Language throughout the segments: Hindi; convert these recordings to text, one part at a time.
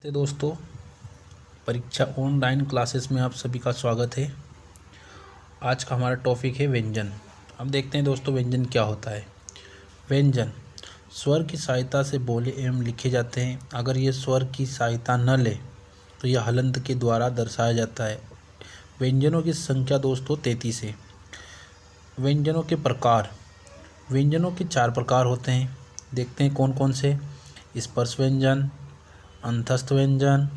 तो दोस्तों, परीक्षा ऑनलाइन क्लासेस में आप सभी का स्वागत है। आज का हमारा टॉपिक है व्यंजन। अब देखते हैं दोस्तों, व्यंजन क्या होता है। व्यंजन स्वर की सहायता से बोले एवं लिखे जाते हैं। अगर ये स्वर की सहायता न ले तो यह हलंत के द्वारा दर्शाया जाता है। व्यंजनों की संख्या दोस्तों 33 है। व्यंजनों के प्रकार, व्यंजनों के 4 प्रकार होते हैं। देखते हैं कौन कौन से। स्पर्श व्यंजन, अंतस्थ व्यंजन,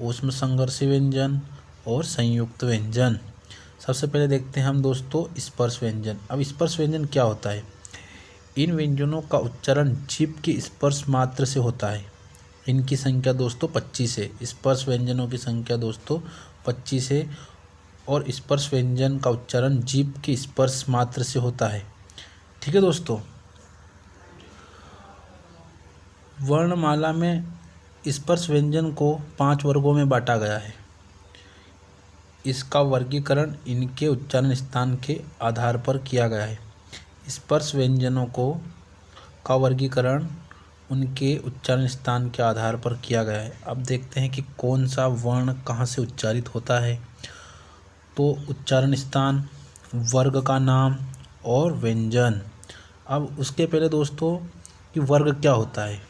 ऊष्म संघर्षी व्यंजन और संयुक्त व्यंजन। सबसे पहले देखते हैं हम दोस्तों स्पर्श व्यंजन। अब स्पर्श व्यंजन क्या होता है। इन व्यंजनों का उच्चारण जीभ के स्पर्श मात्र से होता है। इनकी संख्या दोस्तों 25 है। स्पर्श व्यंजनों की संख्या दोस्तों 25 है और स्पर्श व्यंजन का उच्चारण जीभ के स्पर्श मात्र से होता है। ठीक है दोस्तों। वर्णमाला में स्पर्श व्यंजन को 5 वर्गों में बांटा गया है। इसका वर्गीकरण इनके उच्चारण स्थान के आधार पर किया गया है। स्पर्श व्यंजनों का वर्गीकरण उनके उच्चारण स्थान के आधार पर किया गया है। अब देखते हैं कि कौन सा वर्ण कहाँ से उच्चारित होता है। तो उच्चारण स्थान, वर्ग का नाम और व्यंजन। अब उसके पहले दोस्तों कि वर्ग क्या होता है।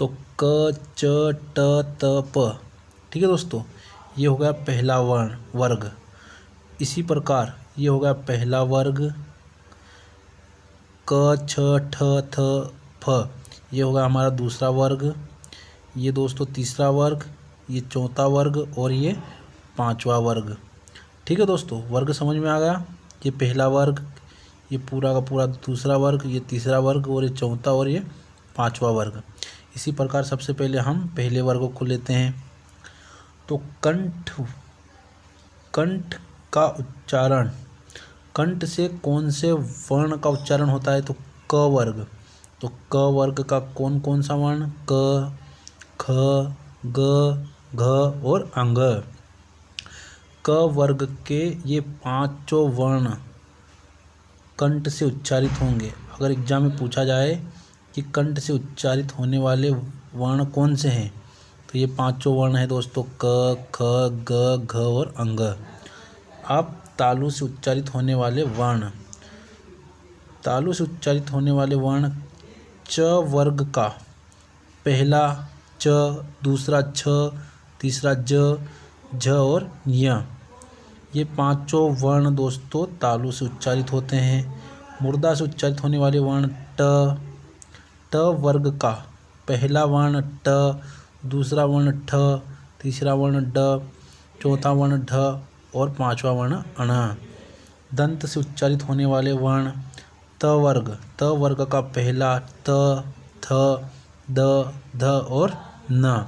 तो क, च, ट, त, प। ठीक है दोस्तों, ये हो गया पहला वर्ग। इसी प्रकार ये हो गया पहला वर्ग। क, छ, ठ, थ, फ, ये हो गया हमारा दूसरा वर्ग। ये दोस्तों तीसरा वर्ग, ये चौथा वर्ग और ये पांचवा वर्ग। ठीक है दोस्तों, वर्ग समझ में आ गया। ये पहला वर्ग, ये पूरा का पूरा दूसरा वर्ग, ये तीसरा वर्ग और ये चौथा और ये पांचवा वर्ग। इसी प्रकार सबसे पहले हम पहले वर्ग को लेते हैं। तो कंठ, कंठ का उच्चारण, कंठ से कौन से वर्ण का उच्चारण होता है। तो क वर्ग। तो क वर्ग का कौन कौन सा वर्ण, क, ख, ग, घ और अंग। क वर्ग के ये पांचों वर्ण कंठ से उच्चारित होंगे। अगर एग्जाम में पूछा जाए कि कंठ से उच्चारित होने वाले वर्ण कौन से हैं, तो ये पांचों वर्ण हैं दोस्तों, क, ख, ग, घ और अंग। अब तालु से उच्चारित होने वाले वर्ण, तालु से उच्चारित होने वाले वर्ण च वर्ग का पहला च, दूसरा छ, तीसरा ज, झ और य। ये पांचों वर्ण दोस्तों तालु से उच्चारित होते हैं। मुर्दा से उच्चारित होने वाले वर्ण ट, ट वर्ग का पहला वर्ण ट, दूसरा वर्ण ठ, तीसरा वर्ण ड, चौथा वर्ण ढ और पांचवा वर्ण अण। दंत से उच्चारित होने वाले वर्ण त वर्ग, त वर्ग का पहला त, थ, द, ध और न।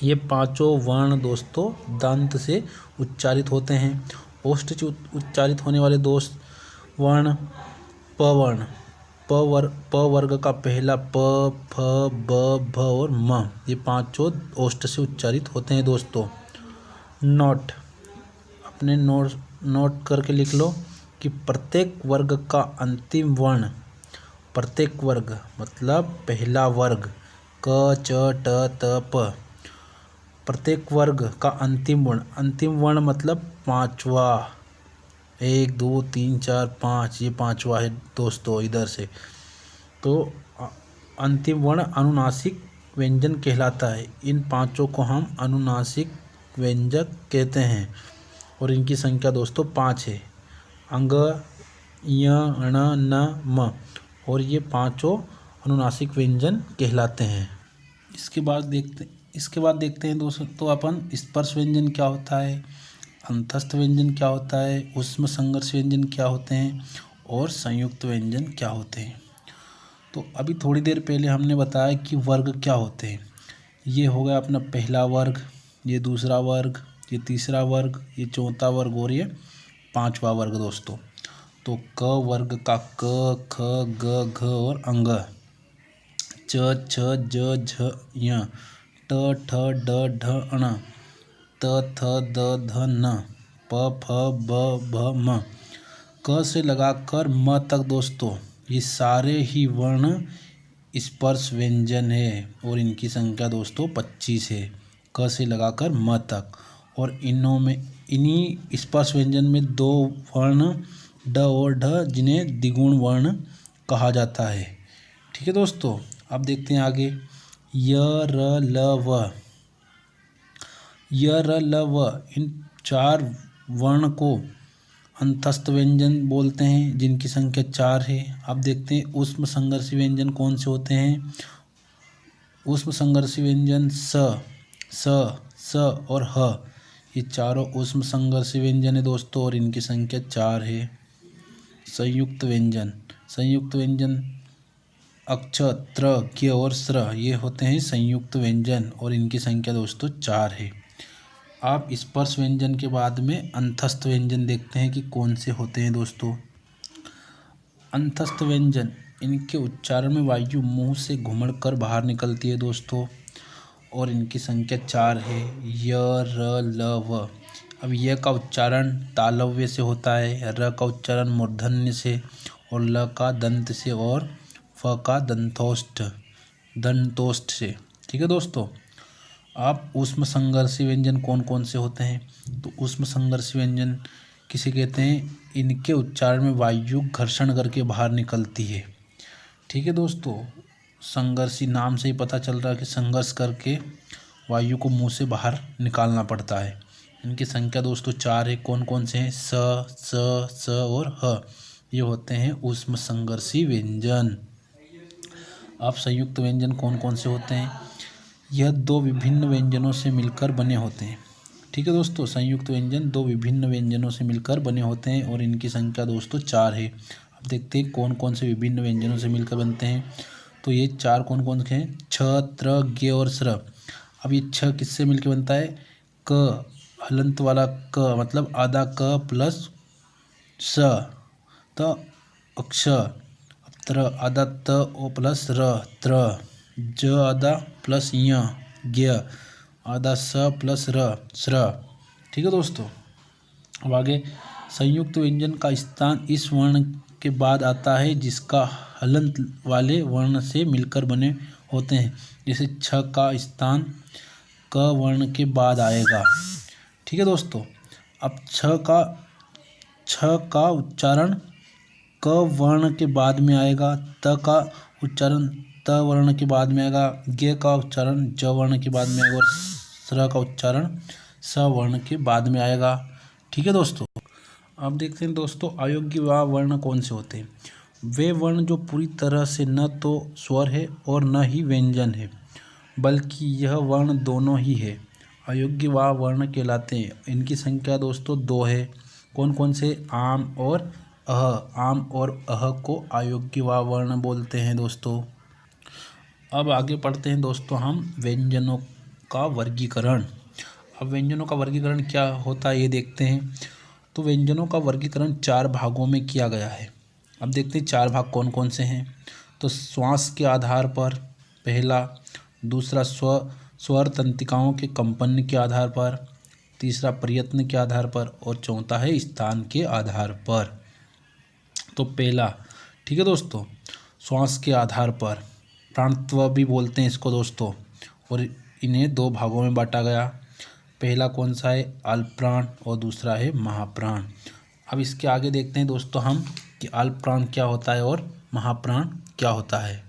ये पांचों वर्ण दोस्तों दंत से उच्चारित होते हैं। ओष्ठ से उच्चारित होने वाले दोस्त वर्ण प वर्ण, प वर्ग का पहला प, फ, ब, भ और म। ये पांचों ओष्ठ से उच्चारित होते हैं दोस्तों। नोट, अपने नोट करके लिख लो कि प्रत्येक वर्ग का अंतिम वर्ण, प्रत्येक वर्ग मतलब पहला वर्ग क, च, ट, त, प, प्रत्येक वर्ग का अंतिम वर्ण मतलब पांचवा, 1, 2, 3, 4, 5, ये पांचवा है दोस्तों इधर से। तो अंतिम वर्ण अनुनासिक व्यंजन कहलाता है। इन पांचों को हम अनुनासिक व्यंजक कहते हैं और इनकी संख्या दोस्तों 5 है। अंग, य, ण, न, म और ये पांचों अनुनासिक व्यंजन कहलाते हैं। इसके बाद देखते हैं दोस्तों तो अपन स्पर्श व्यंजन क्या होता है, अंतस्थ व्यंजन क्या होता है, ऊष्म संघर्ष व्यंजन क्या होते हैं और संयुक्त व्यंजन क्या होते हैं। तो अभी थोड़ी देर पहले हमने बताया कि वर्ग क्या होते हैं। ये हो गया अपना पहला वर्ग, ये दूसरा वर्ग, ये तीसरा वर्ग, ये चौथा वर्ग और ये पांचवा वर्ग दोस्तों। तो क वर्ग का क, ख, ग, घ और अंग। च, छ, ज, झ, य, ट, ठ, ड, ढ, अण, त, थ, द, ध, न, प, फ, ब, भ, म। क से लगाकर म तक दोस्तों ये सारे ही वर्ण स्पर्श व्यंजन है और इनकी संख्या दोस्तों 25 है, क से लगाकर म तक। और इन्हीं स्पर्श व्यंजन में 2 वर्ण ड और ढ जिन्हें द्विगुण वर्ण कहा जाता है। ठीक है दोस्तों, अब देखते हैं आगे। य र ल व, य र ल व, इन 4 वर्ण को अंतस्थ व्यंजन बोलते हैं जिनकी संख्या 4 है। अब देखते हैं ऊष्म संघर्षी व्यंजन कौन से होते हैं। ऊष्म संघर्षी व्यंजन स और ह, ये चारों ऊष्म संघर्षी व्यंजन है दोस्तों और इनकी संख्या 4 है। संयुक्त व्यंजन, संयुक्त व्यंजन अक्ष, त्र, ज्ञ और स्र, ये होते हैं संयुक्त व्यंजन और इनकी संख्या दोस्तों 4 है। आप स्पर्श व्यंजन के बाद में अंतस्थ व्यंजन देखते हैं कि कौन से होते हैं दोस्तों। अंतस्थ व्यंजन, इनके उच्चारण में वायु मुंह से घुमड़कर बाहर निकलती है दोस्तों और इनकी संख्या 4 है। य र ल व। अब य का उच्चारण तालव्य से होता है, र का उच्चारण मूर्धन्य से और ल का दंत से और फ का दंतोष्ठ से। ठीक है दोस्तों, आप ऊष्म संघर्षी व्यंजन कौन कौन से होते हैं। तो ऊष्म संघर्षी व्यंजन किसे कहते हैं, इनके उच्चारण में वायु घर्षण करके बाहर निकलती है। ठीक है दोस्तों, संघर्षी नाम से ही पता चल रहा है कि संघर्ष करके वायु को मुंह से बाहर निकालना पड़ता है। इनकी संख्या दोस्तों 4 है। कौन कौन से हैं, स और ह, ये होते हैं ऊष्म संघर्षी व्यंजन। अब संयुक्त व्यंजन कौन कौन से होते हैं, यह 2 विभिन्न व्यंजनों से मिलकर बने होते हैं। ठीक है दोस्तों, संयुक्त व्यंजन 2 विभिन्न व्यंजनों से मिलकर बने होते हैं और इनकी संख्या दोस्तों 4 है। अब देखते हैं कौन कौन से विभिन्न व्यंजनों से मिलकर बनते हैं। तो ये 4 कौन कौन से हैं, छ, त्र, ज्ञ और स्र। अब ये छ किससे मिलकर बनता है, क, हलंत वाला क, मतलब आधा क प्लस स, त अक्ष, त्र आधा त ओ प्लस र, त्र, ज आधा प्लस य, ज्ञ आधा स प्लस र, स्र। ठीक है दोस्तों, अब आगे संयुक्त व्यंजन का स्थान इस वर्ण के बाद आता है जिसका हलंत वाले वर्ण से मिलकर बने होते हैं। जैसे छ का स्थान क वर्ण के बाद आएगा। ठीक है दोस्तों, अब छ का उच्चारण क वर्ण के बाद में आएगा, त का उच्चारण त वर्ण के बाद में आएगा, ज्ञ का उच्चारण ज वर्ण के बाद में आएगा और स्र का उच्चारण स वर्ण के बाद में आएगा। ठीक है दोस्तों, अब देखते हैं दोस्तों अयोग्य व वर्ण कौन से होते हैं। वे वर्ण जो पूरी तरह से न तो स्वर है और न ही व्यंजन है, बल्कि यह वर्ण दोनों ही है, अयोग्य व वर्ण कहलाते हैं। इनकी संख्या दोस्तों 2 है। कौन कौन से, आम और अह। आम और अह को अयोग्य व वर्ण बोलते हैं दोस्तों। अब आगे पढ़ते हैं दोस्तों हम व्यंजनों का वर्गीकरण। अब व्यंजनों का वर्गीकरण क्या होता है ये देखते हैं। तो व्यंजनों का वर्गीकरण 4 भागों में किया गया है। अब देखते हैं 4 भाग कौन कौन से हैं। तो श्वास के आधार पर पहला, दूसरा स्वर तंत्रिकाओं के कंपन के आधार पर, तीसरा प्रयत्न के आधार पर और चौथा है स्थान के आधार पर। तो पहला, ठीक है दोस्तों, श्वास के आधार पर, प्राणत्व भी बोलते हैं इसको दोस्तों, और इन्हें 2 भागों में बांटा गया। पहला कौन सा है, अल्प प्राण और दूसरा है महाप्राण। अब इसके आगे देखते हैं दोस्तों हम कि अल्प प्राण क्या होता है और महाप्राण क्या होता है।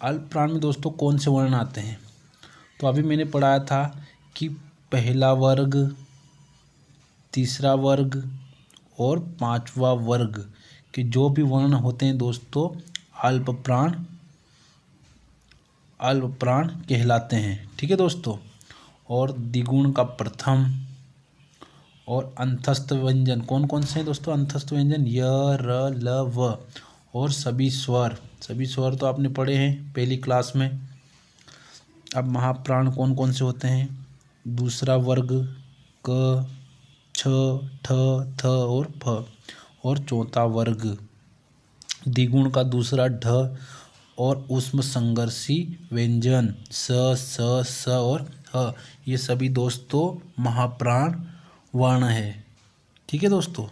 अल्प प्राण में दोस्तों कौन से वर्ण आते हैं। तो अभी मैंने पढ़ाया था कि पहला वर्ग, तीसरा वर्ग और 5वां वर्ग के जो भी वर्ण होते हैं दोस्तों अल्प प्राण कहलाते हैं। ठीक है दोस्तों, और द्विगुण का प्रथम और अंतस्थ व्यंजन कौन कौन से हैं दोस्तों। अंतस्थ व्यंजन य, र, ल, व और सभी स्वर तो आपने पढ़े हैं पहली क्लास में। अब महाप्राण कौन कौन से होते हैं, दूसरा वर्ग क, छ, ठ, थ और फ और चौथा वर्ग द्विगुण का दूसरा ढ और ऊष्म संघर्षी व्यंजन स और ह, ये सभी दोस्तों महाप्राण वर्ण है। ठीक है दोस्तों,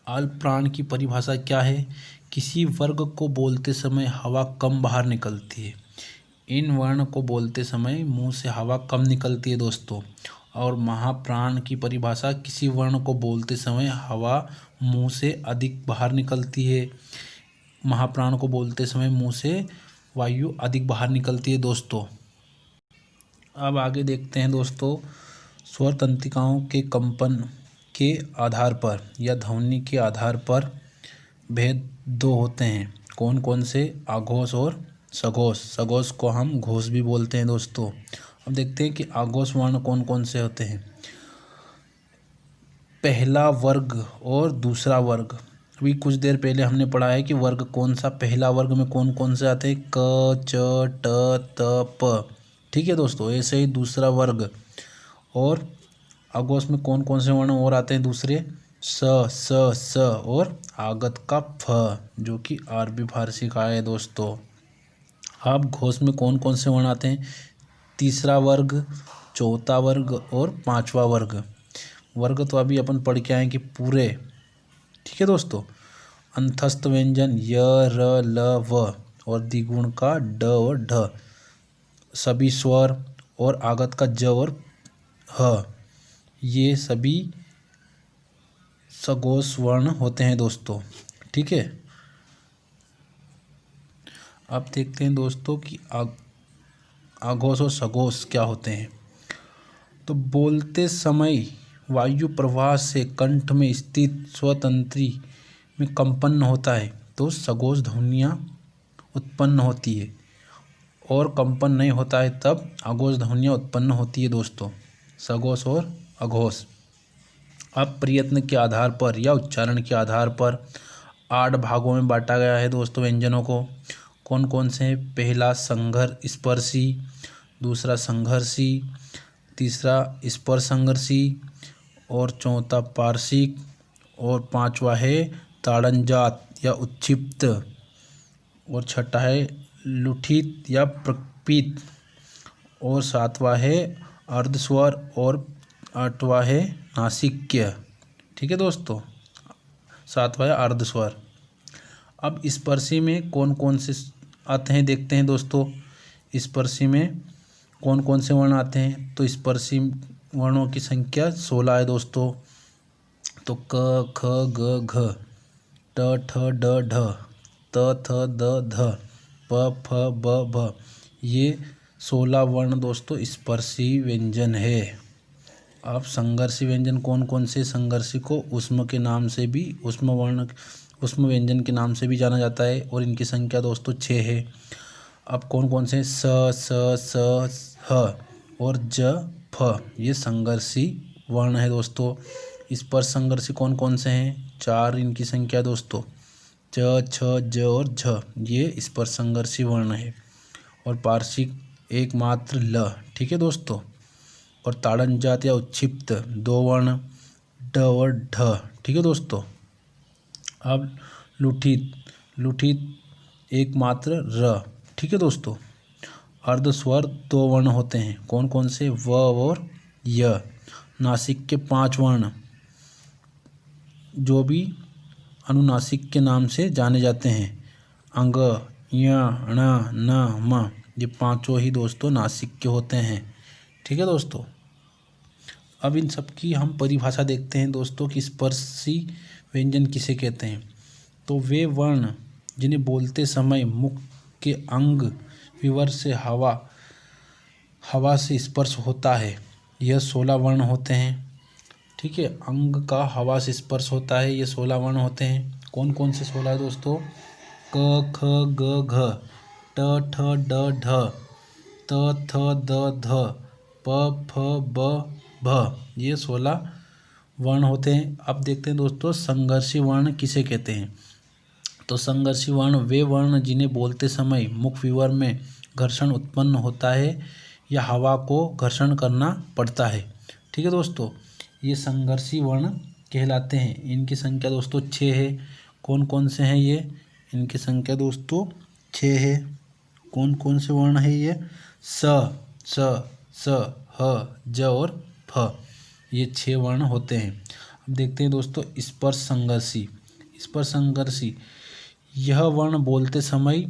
अल्प प्राण की परिभाषा क्या है किसी वर्ग को बोलते समय हवा कम बाहर निकलती है। इन वर्ण को बोलते समय मुंह से हवा कम निकलती है दोस्तों। और महाप्राण की परिभाषा, किसी वर्ण को बोलते समय हवा मुंह से अधिक बाहर निकलती है। महाप्राण को बोलते समय मुंह से वायु अधिक बाहर निकलती है दोस्तों। अब आगे देखते हैं दोस्तों, स्वर तंत्रिकाओं के कंपन के आधार पर या ध्वनि के आधार पर भेद दो होते हैं। कौन कौन से? आघोष और सघोष। सघोष को हम घोष भी बोलते हैं दोस्तों। अब देखते हैं कि आघोष वर्ण कौन कौन से होते हैं। पहला वर्ग और दूसरा वर्ग। अभी कुछ देर पहले हमने पढ़ा है कि वर्ग कौन सा, पहला वर्ग में कौन कौन से आते हैं, क, च, ट, त, प। ठीक है दोस्तों, ऐसे ही दूसरा वर्ग और आघोष में कौन कौन से वर्ण और आते हैं दूसरे, स, स और आगत का फ, जो कि आरबी फारसी का है दोस्तों। अब घोष में कौन कौन से वर्ण आते हैं, तीसरा वर्ग, चौथा वर्ग और पांचवा वर्ग। वर्ग तो अभी अपन पढ़ के आए कि पूरे, ठीक है दोस्तों। अंतस्थ व्यंजन य, र, ल, व और द्विगुण का ड और ढ, सभी स्वर और आगत का ज और ह, ये सभी सघोष वर्ण होते हैं दोस्तों। ठीक है। अब देखते हैं दोस्तों कि आघोष और सघोष क्या होते हैं। तो बोलते समय वायु प्रवाह से कंठ में स्थित स्वतंत्री में कंपन होता है तो सघोष ध्वनियाँ उत्पन्न होती है, और कंपन नहीं होता है तब आघोष ध्वनियाँ उत्पन्न होती है दोस्तों। सघोष और अघोष। अब प्रयत्न के आधार पर या उच्चारण के आधार पर 8 भागों में बांटा गया है दोस्तों व्यंजनों को। कौन कौन से हैं? पहला स्पर्शी, दूसरा संघर्षी, तीसरा स्पर्श संघर्षी और चौथा पार्श्विक और पांचवा है ताड़नजात या उत्क्षिप्त और छठा है लुठित या प्रकपित और सातवां है अर्धस्वर और आठवां है नासिक्य। ठीक है दोस्तों, सातवां है अर्धस्वर। अब स्पर्शी में कौन कौन से आते हैं देखते हैं दोस्तों। स्पर्शी में कौन कौन से वर्ण आते हैं, तो स्पर्शी वर्णों की संख्या 16 है दोस्तों। तो क, ख, ग, घ, ट, ठ, ड, ढ, त, थ, द, ध, प, फ, ब, भ, ये 16 वर्ण दोस्तों स्पर्शी व्यंजन है। अब संघर्षी व्यंजन कौन कौन से? संघर्षी को ऊष्म के नाम से भी, ऊष्म व्यंजन के नाम से भी जाना जाता है और इनकी संख्या दोस्तों 6 है। अब कौन कौन से? स, स, ह और ज, फ, ये संघर्षी वर्ण है दोस्तों। स्पर्श संघर्षी कौन कौन से हैं? 4 इनकी संख्या दोस्तों, च, छ, ज और झ, ये स्पर्श संघर्षी वर्ण है। और पार्श्विक एकमात्र ल। ठीक है दोस्तों। और ताड़नजात या उत्क्षिप्त 2 वर्ण, ड और ढ। ठीक है दोस्तों। अब लुठित एकमात्र र। ठीक है दोस्तों। अर्धस्वर 2 वर्ण होते हैं, कौन कौन से? व और य। नासिक के 5 वर्ण जो भी अनुनासिक के नाम से जाने जाते हैं, अंग, य, ण, न, म, ये पांचों ही दोस्तों नासिक के होते हैं। ठीक है दोस्तों। अब इन सब की हम परिभाषा देखते हैं दोस्तों कि स्पर्शी व्यंजन किसे कहते हैं। तो वे वर्ण जिन्हें बोलते समय मुख के अंग विवर से हवा से स्पर्श होता है, यह 16 वर्ण होते हैं। ठीक है, अंग का हवा से स्पर्श होता है, ये 16 वर्ण होते हैं। कौन कौन से 16 है दोस्तों? क, ख, ग, घ, ट, ठ, ड, ढ, त, थ, द, ध, प, फ, ब, भ, ये 16 वर्ण होते हैं। अब देखते हैं दोस्तों संघर्षी वर्ण किसे कहते हैं। तो संघर्षी वर्ण वे वर्ण जिन्हें बोलते समय मुख विवर में घर्षण उत्पन्न होता है या हवा को घर्षण करना पड़ता है। ठीक है दोस्तों, ये संघर्षी वर्ण कहलाते हैं। इनकी संख्या दोस्तों 6 है। कौन कौन से हैं ये? इनकी संख्या दोस्तों 6 है। कौन कौन से वर्ण है ये? स, ह, ज और फ, ये 6 वर्ण होते हैं। अब देखते हैं दोस्तों स्पर्श संघर्षी। स्पर्श संघर्षी यह वर्ण बोलते समय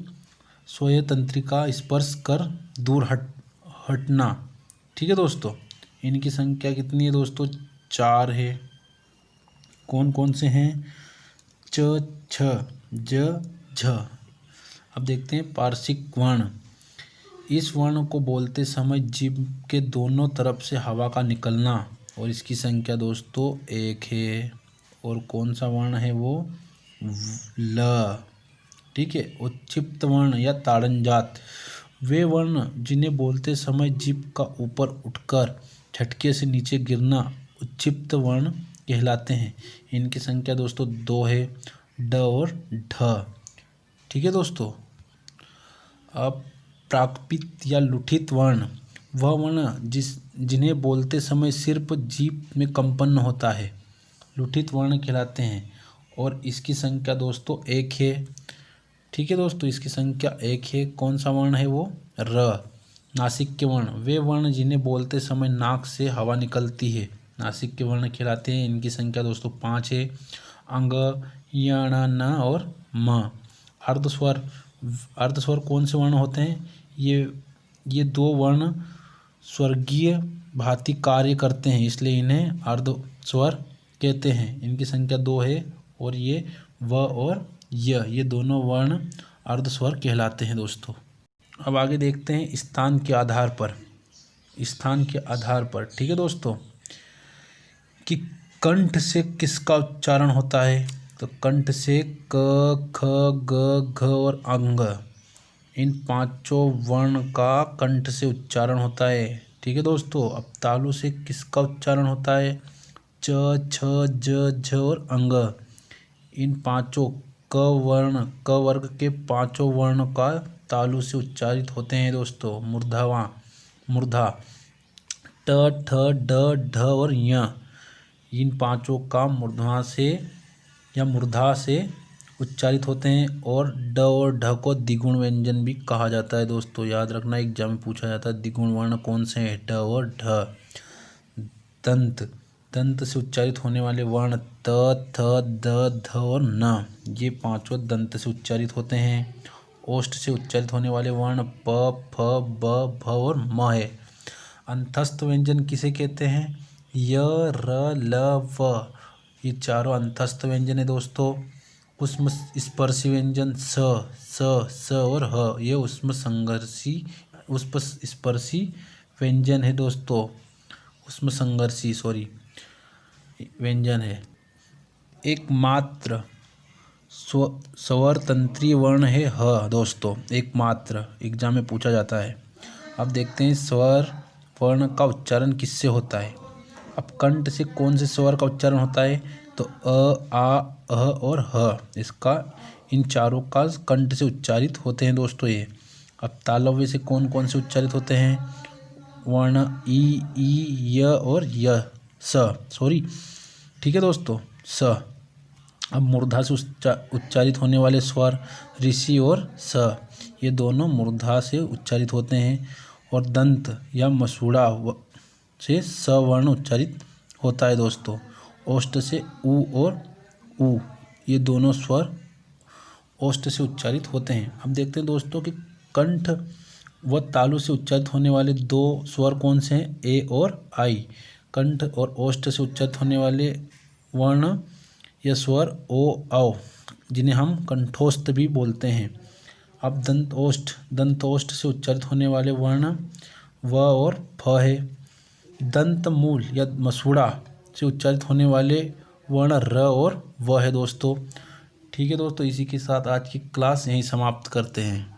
स्वयं तंत्रिका स्पर्श कर दूर हटना। ठीक है दोस्तों, इनकी संख्या कितनी है दोस्तों? 4 है। कौन कौन से हैं? च, छ, ज, झ। अब देखते हैं पार्श्विक वर्ण। इस वर्ण को बोलते समय जीभ के दोनों तरफ से हवा का निकलना, और इसकी संख्या दोस्तों 1 है। और कौन सा वर्ण है वो? ल। ठीक है। उच्छिप्त वर्ण या ताड़नजात वे वर्ण जिन्हें बोलते समय जीभ का ऊपर उठकर झटके से नीचे गिरना उच्छिप्त वर्ण कहलाते हैं। इनकी संख्या दोस्तों 2 है, ड और ढ। ठीक है दोस्तों। अब प्राकृत या लुठित वर्ण वह वर्ण जिन्हें बोलते समय सिर्फ जीभ में कंपन होता है, लुठित वर्ण कहलाते हैं। और इसकी संख्या दोस्तों 1 है। ठीक है दोस्तों, इसकी संख्या 1 है। कौन सा वर्ण है वो? र। नासिक के वर्ण वे वर्ण जिन्हें बोलते समय नाक से हवा निकलती है, नासिक के वर्ण कहलाते हैं। इनकी संख्या दोस्तों 5 है। अंग, यण, न और म। अर्धस्वर अर्धस्वर कौन से वर्ण होते हैं? ये 2 वर्ण स्वर्गीय भांति कार्य करते हैं, इसलिए इन्हें अर्धस्वर कहते हैं। इनकी संख्या 2 है। और ये व और ये दोनों वर्ण अर्धस्वर कहलाते हैं दोस्तों। अब आगे देखते हैं स्थान के आधार पर। ठीक है दोस्तों, कि कंठ से किसका उच्चारण होता है? तो कंठ से क, ख, ग, घ और अंग, इन 5 वर्ण का कंठ से उच्चारण होता है। ठीक है दोस्तों। अब तालु से किसका उच्चारण होता है? च, छ, ज, झ और अंग, इन 5 क वर्ग के 5 वर्ण का तालु से उच्चारित होते हैं दोस्तों। मूर्धा ट, ठ, ड, ढ और य, इन 5 का मूर्धा से उच्चारित होते हैं। और ड और ढ को द्विगुण व्यंजन भी कहा जाता है दोस्तों। याद रखना, एग्जाम में पूछा जाता है द्विगुण वर्ण कौन से हैं? ड और ढ। दंत से उच्चारित होने वाले वर्ण त, थ, द, ध और न, ये 5 दंत से उच्चारित होते हैं। ओष्ठ से उच्चारित होने वाले वर्ण प, फ, ब, भ और म है। अंतस्थ व्यंजन किसे कहते हैं? य, र, ल, व, ये 4 अंतस्थ व्यंजन है दोस्तों। उष्म स्पर्शी व्यंजन स, स और ह, ये उष्म स्पर्शी व्यंजन है दोस्तों। उष्म संघर्षी व्यंजन है। एकमात्र स्वर तंत्रीय वर्ण है ह दोस्तों, एकमात्र, एग्जाम में पूछा जाता है। अब देखते हैं स्वर वर्ण का उच्चारण किससे होता है। अब कंठ से कौन से स्वर का उच्चारण होता है? तो अ, आ, अह और ह, इन 4 का कंठ से उच्चारित होते हैं दोस्तों ये। अब तालव्य से कौन कौन से उच्चारित होते हैं? वर्ण ई, य और य, ठीक है दोस्तों, स। अब मूर्धा से उच्चारित होने वाले स्वर ऋषि और स, ये दोनों मूर्धा से उच्चारित होते हैं। और दंत या मसूड़ा से स वर्ण उच्चारित होता है दोस्तों। ओष्ठ से उ और उ, ये दोनों स्वर ओष्ठ से उच्चारित होते हैं। अब देखते हैं दोस्तों कि कंठ व तालु से उच्चारित होने वाले 2 स्वर कौन से हैं? ए और आई। कंठ और ओष्ठ से उच्चारित होने वाले वर्ण या स्वर ओ, औ, जिन्हें हम कंठोस्थ भी बोलते हैं। अब दंतोष्ठ से उच्चारित होने वाले वर्ण व और फ है। दंत मूल या मसूड़ा से उच्चारित होने वाले वर्ण र और व है दोस्तों। ठीक है दोस्तों, इसी के साथ आज की क्लास यहीं समाप्त करते हैं।